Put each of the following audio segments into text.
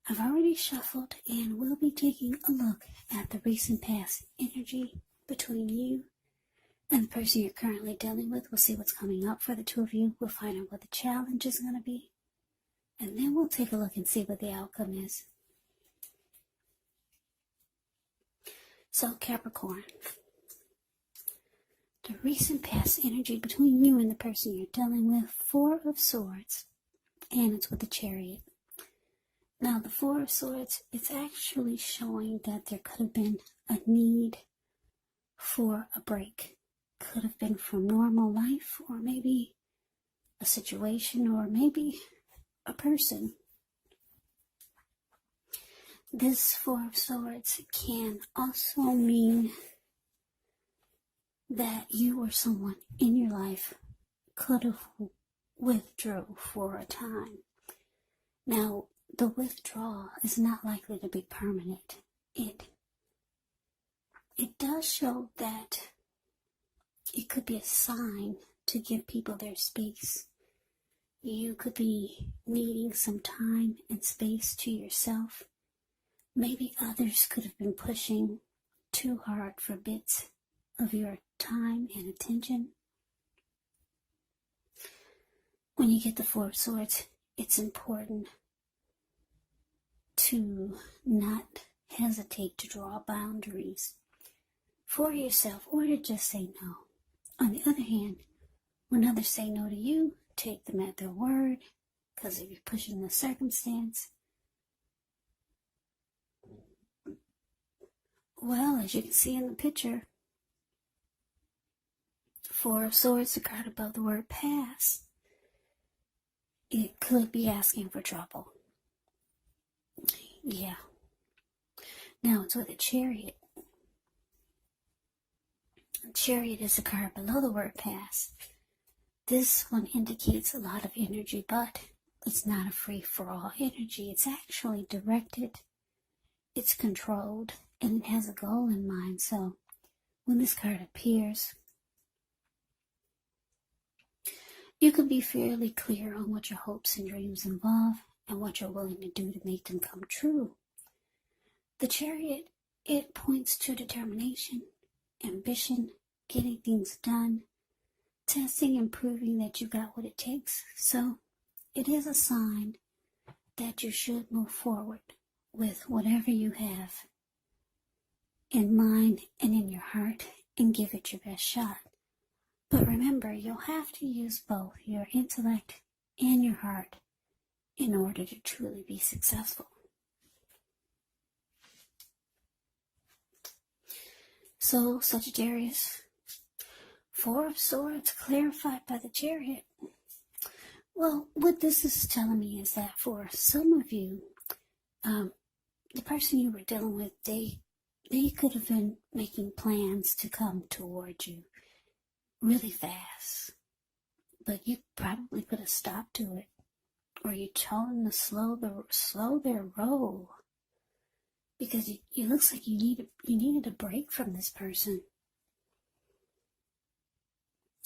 I've already shuffled and we'll be taking a look at the recent past energy between you and the person you're currently dealing with. We'll see what's coming up for the two of you. We'll find out what the challenge is going to be. And then we'll take a look and see what the outcome is. So Capricorn, the recent past energy between you and the person you're dealing with, Four of Swords, and it's with the Chariot. Now the Four of Swords, it's actually showing that there could have been a need for a break. Could have been from normal life, or maybe a situation, or maybe a person. This Four of Swords can also mean that you or someone in your life could have withdrew for a time. Now, the withdrawal is not likely to be permanent. It does show that it could be a sign to give people their space. You could be needing some time and space to yourself. Maybe others could have been pushing too hard for bits of your time and attention. When you get the Four of Swords, it's important to not hesitate to draw boundaries for yourself, or to just say no. On the other hand, when others say no to you, take them at their word, because if you're pushing the circumstance, well, as you can see in the picture, Four of Swords, the card above the word pass, it could be asking for trouble. Yeah. Now it's with a Chariot. A Chariot is the card below the word pass. This one indicates a lot of energy, but it's not a free-for-all energy. It's actually directed, it's controlled, and it has a goal in mind. So when this card appears, you can be fairly clear on what your hopes and dreams involve and what you're willing to do to make them come true. The Chariot, it points to determination, ambition, getting things done, testing and proving that you got what it takes. So it is a sign that you should move forward with whatever you have in mind and in your heart and give it your best shot. But remember, you'll have to use both your intellect and your heart in order to truly be successful. So, Sagittarius, Four of Swords clarified by the Chariot. Well, what this is telling me is that for some of you, the person you were dealing with, they could have been making plans to come toward you really fast, but you probably put a stop to it, or you told them to slow their roll, because it looks like you needed a break from this person.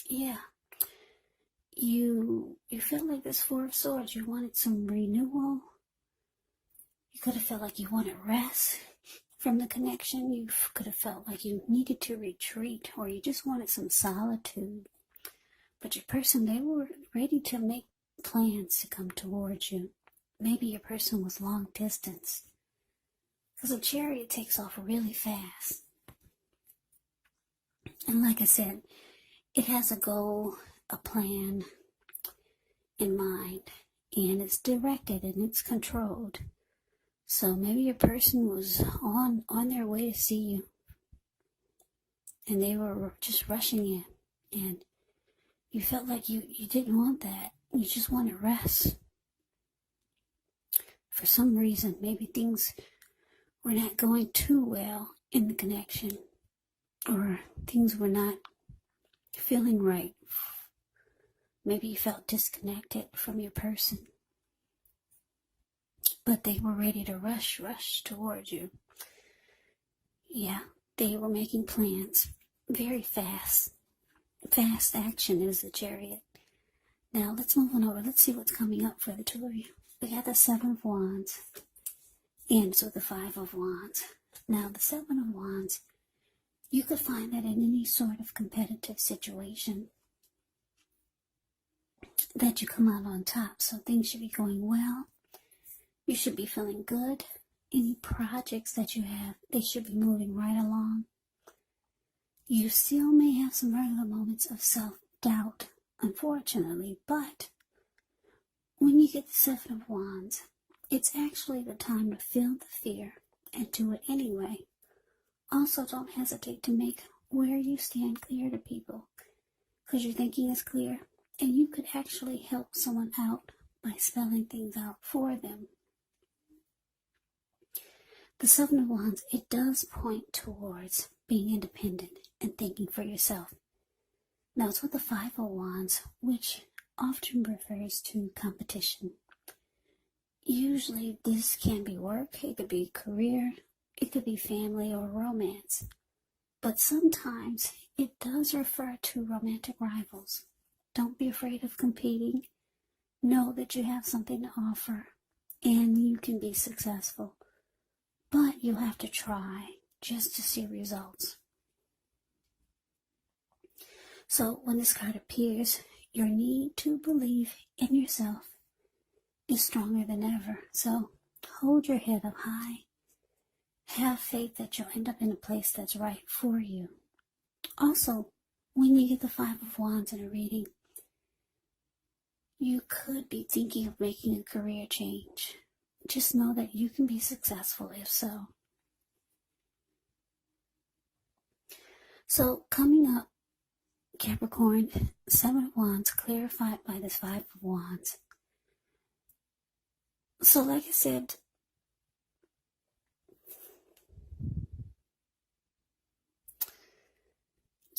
Yeah, you felt like this Four of Swords, you wanted some renewal. You could have felt like you wanted rest from the connection. You could have felt like you needed to retreat, or you just wanted some solitude. But your person, they were ready to make plans to come towards you. Maybe your person was long distance, because a Chariot takes off really fast. And like I said, it has a goal, a plan in mind, and it's directed and it's controlled. So maybe your person was on their way to see you, and they were just rushing in, and you felt like you didn't want that. You just wanted rest. For some reason, maybe things were not going too well in the connection, or things were not feeling right. Maybe you felt disconnected from your person, but they were ready to rush towards you. Yeah, they were making plans very fast. Fast action is the Chariot. Now let's move on over. Let's see what's coming up for the two of you. We got the Seven of Wands. ends with the Five of Wands. Now, the Seven of Wands, you could find that in any sort of competitive situation that you come out on top. So things should be going well. You should be feeling good. Any projects that you have, they should be moving right along. You still may have some regular moments of self-doubt, unfortunately, but when you get the Seven of Wands, it's actually the time to feel the fear and do it anyway. Also, don't hesitate to make where you stand clear to people, because your thinking is clear, and you could actually help someone out by spelling things out for them. The Seven of Wands, it does point towards being independent and thinking for yourself. Now, it's with the Five of Wands, which often refers to competition. Usually, this can be work, it could be career, it could be family or romance. But sometimes it does refer to romantic rivals. Don't be afraid of competing. Know that you have something to offer and you can be successful. But you'll have to try just to see results. So when this card appears, your need to believe in yourself is stronger than ever. So hold your head up high. Have faith that you'll end up in a place that's right for you. Also, when you get the Five of Wands in a reading, you could be thinking of making a career change. Just know that you can be successful if so. So coming up, Capricorn, Seven of Wands clarified by this Five of Wands. So like I said,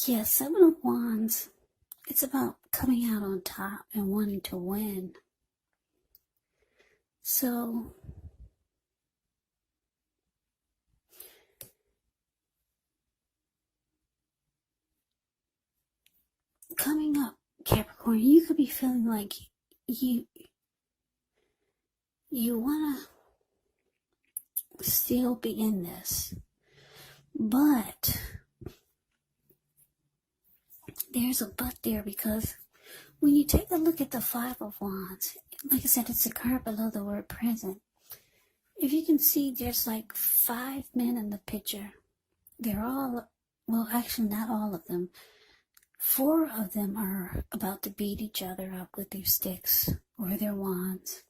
yeah, Seven of Wands, it's about coming out on top and wanting to win. So coming up, Capricorn, you could be feeling like you want to still be in this, but there's a but there, because when you take a look at the Five of Wands, like I said, it's a card below the word present. If you can see, there's like 5 men in the picture. They're all, well, actually not all of them. 4 of them are about to beat each other up with their sticks or their wands.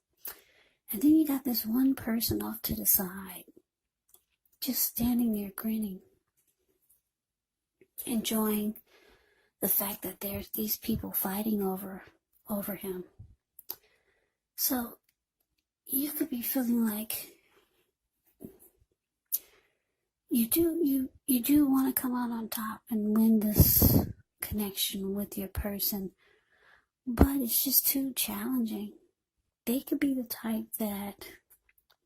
And then you got this one person off to the side, just standing there grinning, enjoying the fact that there's these people fighting over him. So you could be feeling like you do want to come out on top and win this connection with your person, but it's just too challenging. They could be the type that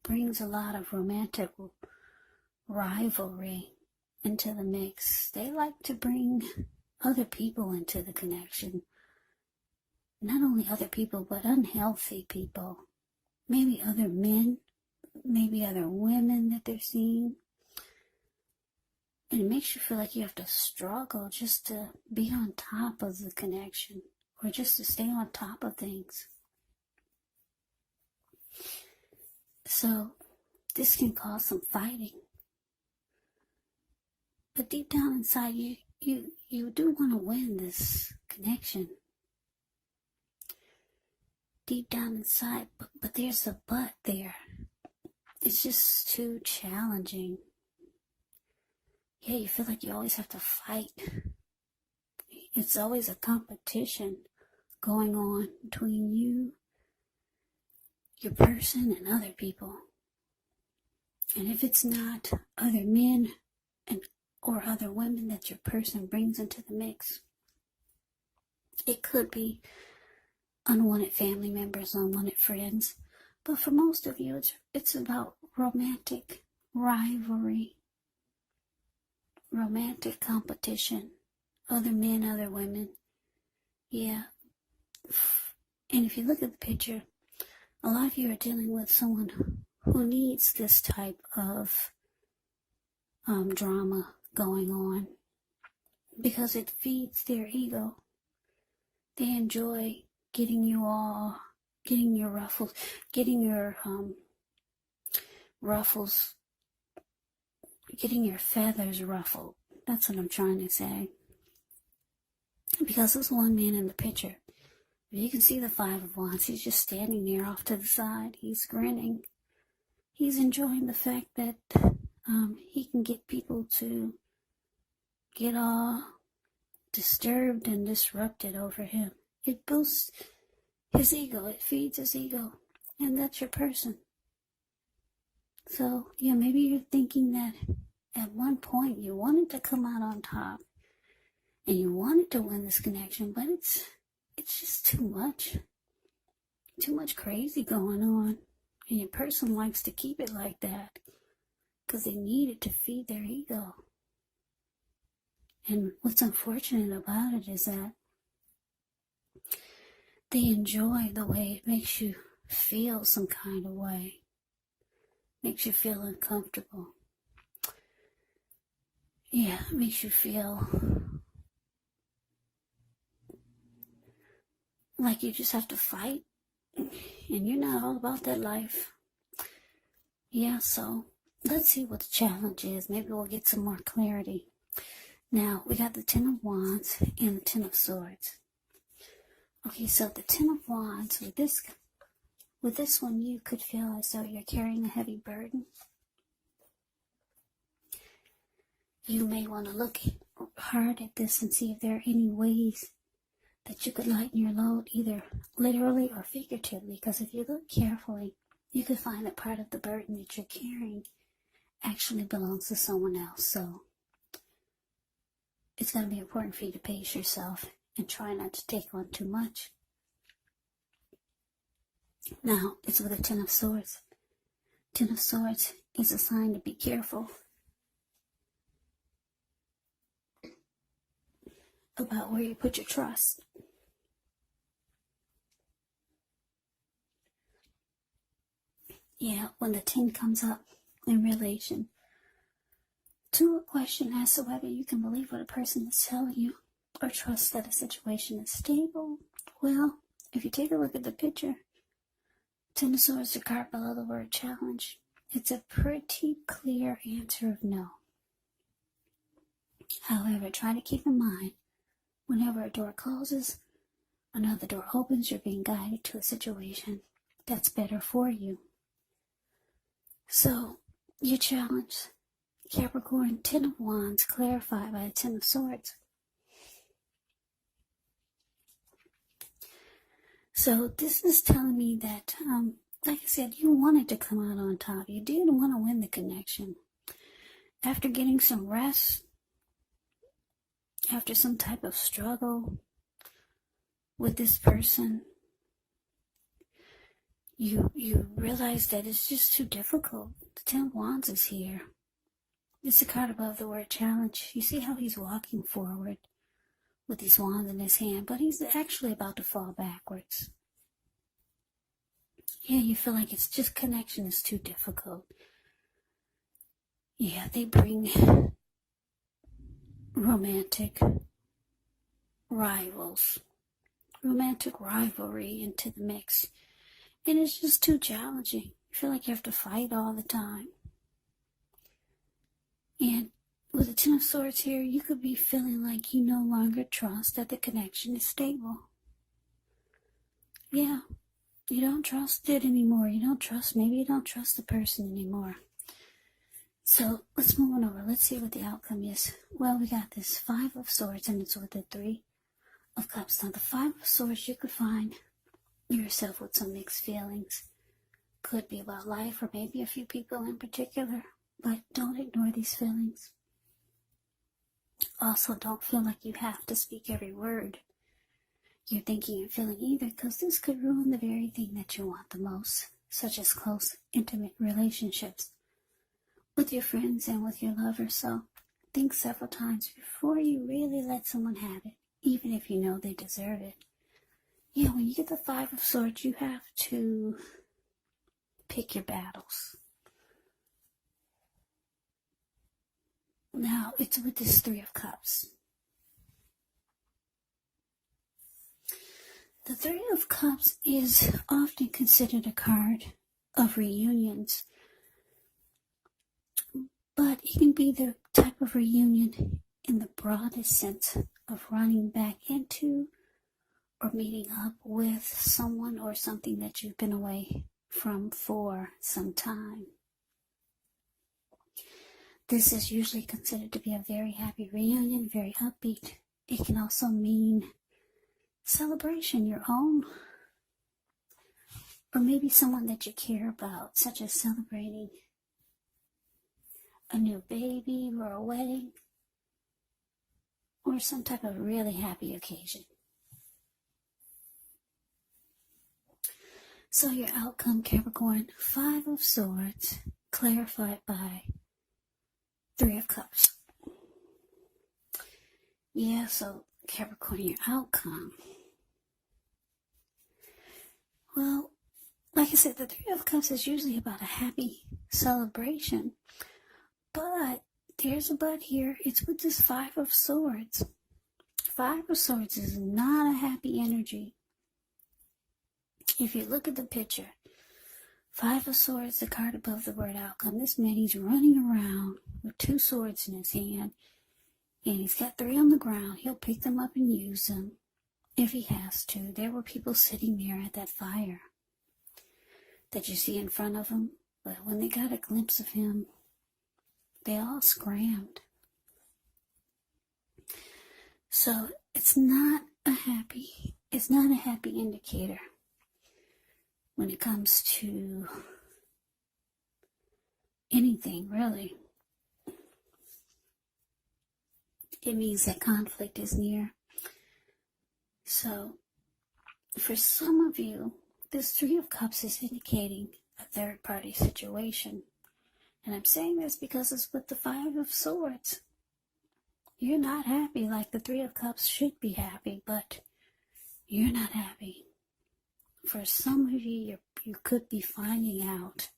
brings a lot of romantic rivalry into the mix. They like to bring other people into the connection. Not only other people, but unhealthy people. Maybe other men, maybe other women that they're seeing. And it makes you feel like you have to struggle just to be on top of the connection, or just to stay on top of things. So this can cause some fighting. But deep down inside, you do want to win this connection. Deep down inside, but there's a but there. It's just too challenging. Yeah, you feel like you always have to fight. It's always a competition going on between you, your person, and other people. And if it's not other men or other women that your person brings into the mix, it could be unwanted family members, unwanted friends. But for most of you, it's about romantic rivalry, romantic competition, other men, other women. Yeah. And if you look at the picture, a lot of you are dealing with someone who needs this type of drama going on, because it feeds their ego. They enjoy getting your ruffles, getting your ruffles, getting your feathers ruffled. That's what I'm trying to say. Because there's one man in the picture. You can see the Five of Wands. He's just standing there off to the side. He's grinning. He's enjoying the fact that he can get people to get all disturbed and disrupted over him. It boosts his ego. It feeds his ego. And that's your person. So, yeah, maybe you're thinking that at one point you wanted to come out on top and you wanted to win this connection, but it's just too much. Too much crazy going on. And your person likes to keep it like that because they need it to feed their ego. And what's unfortunate about it is that they enjoy the way it makes you feel some kind of way. Makes you feel uncomfortable. Yeah, it makes you feel like you just have to fight. And you're not all about that life. Yeah, so let's see what the challenge is. Maybe we'll get some more clarity. Now, we got the Ten of Wands and the Ten of Swords. Okay, so the Ten of Wands, with this one, you could feel as though you're carrying a heavy burden. You may want to look hard at this and see if there are any ways that you could lighten your load, either literally or figuratively, because if you look carefully, you could find that part of the burden that you're carrying actually belongs to someone else. So it's going to be important for you to pace yourself and try not to take on too much. Now, it's with a Ten of Swords. Ten of Swords is a sign to be careful about where you put your trust. Yeah, when the 10 comes up in relation to a question as to whether you can believe what a person is telling you or trust that a situation is stable, well, if you take a look at the picture, Ten of Swords, the card below the word challenge, it's a pretty clear answer of no. However, try to keep in mind, whenever a door closes, another door opens, you're being guided to a situation that's better for you. So, your challenge, Capricorn, Ten of Wands, clarified by the Ten of Swords. So, this is telling me that, like I said, you wanted to come out on top. You did want to win the connection. After getting some rest, after some type of struggle with this person, you realize that it's just too difficult. The Ten of Wands is here. It's a card above the word challenge. You see how he's walking forward with these wands in his hand, but he's actually about to fall backwards. Yeah, you feel like it's just connection is too difficult. Yeah, they bring romantic rivalry into the mix. And it's just too challenging. You feel like you have to fight all the time. And with the Ten of Swords here, you could be feeling like you no longer trust that the connection is stable. Yeah, you don't trust it anymore. Maybe you don't trust the person anymore. So let's move on over. Let's see what the outcome is. Well, we got this Five of Swords and it's with the Three of Cups. Now the Five of Swords, you could find yourself with some mixed feelings. Could be about life or maybe a few people in particular, but don't ignore these feelings. Also, don't feel like you have to speak every word you're thinking and feeling either, because this could ruin the very thing that you want the most, such as close, intimate relationships with your friends and with your lover. So think several times before you really let someone have it, even if you know they deserve it. Yeah, when you get the Five of Swords, you have to pick your battles. Now, it's with this Three of Cups. The Three of Cups is often considered a card of reunions, but it can be the type of reunion in the broadest sense of running back into or meeting up with someone or something that you've been away from for some time. This is usually considered to be a very happy reunion, very upbeat. It can also mean celebration, your own, or maybe someone that you care about, such as celebrating a new baby or a wedding, or some type of really happy occasion. So your outcome, Capricorn, 5 of Swords, clarified by 3 of Cups. Yeah, so Capricorn, your outcome. Well, like I said, the 3 of Cups is usually about a happy celebration. But there's a but here. It's with this 5 of Swords. 5 of Swords is not a happy energy. If you look at the picture, 5 of Swords, the card above the word outcome. This man, he's running around with 2 swords in his hand. And he's got 3 on the ground. He'll pick them up and use them if he has to. There were people sitting there at that fire that you see in front of him. But when they got a glimpse of him, they all scrammed. So it's not a happy indicator when it comes to anything, really. It means that conflict is near. So for some of you, this 3 of Cups is indicating a third-party situation. And I'm saying this because it's with the 5 of Swords. You're not happy like the 3 of Cups should be happy, but you're not happy. For some of you, you could be finding out,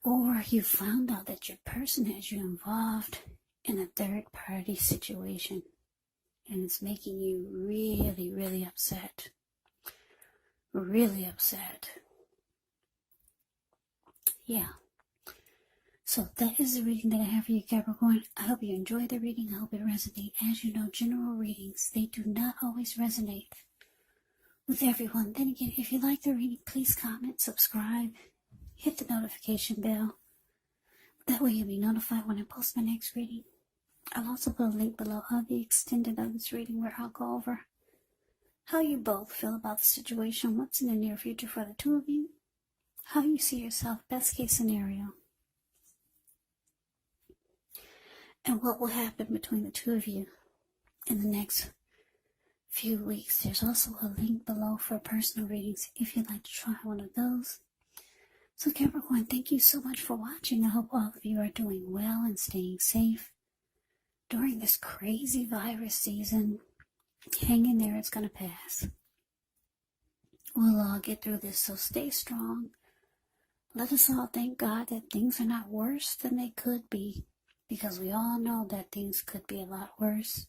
or you found out that your person has you involved in a third-party situation, and it's making you really, really upset. Really upset. Yeah. So that is the reading that I have for you, Capricorn. I hope you enjoyed the reading. I hope it resonates. As you know, general readings, they do not always resonate with everyone. Then again, if you like the reading, please comment, subscribe, hit the notification bell. That way you'll be notified when I post my next reading. I'll also put a link below of the extended of this reading where I'll go over how you both feel about the situation, what's in the near future for the 2 of you, how you see yourself, best case scenario, and what will happen between the 2 of you in the next few weeks. There's also a link below for personal readings if you'd like to try one of those. So Capricorn, thank you so much for watching. I hope all of you are doing well and staying safe during this crazy virus season. Hang in there, it's going to pass. We'll all get through this, so stay strong. Let us all thank God that things are not worse than they could be, because we all know that things could be a lot worse.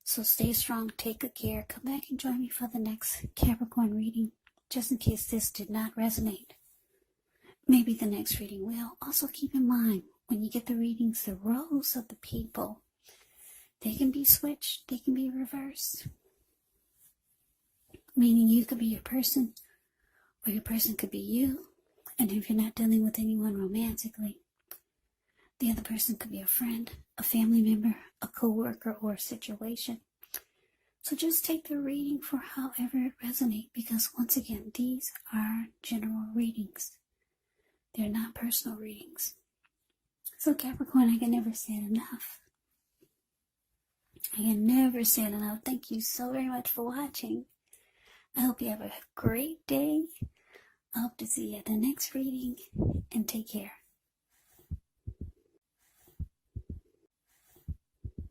So stay strong, take good care. Come back and join me for the next Capricorn reading, just in case this did not resonate. Maybe the next reading will. Also keep in mind, when you get the readings, the roles of the people, they can be switched, they can be reversed. Meaning you could be your person, or your person could be you. And if you're not dealing with anyone romantically, the other person could be a friend, a family member, a co-worker, or a situation. So just take the reading for however it resonates, because once again, these are general readings. They're not personal readings. So Capricorn, I can never say it enough. I can never say it enough. Thank you so very much for watching. I hope you have a great day. I hope to see you at the next reading, and take care.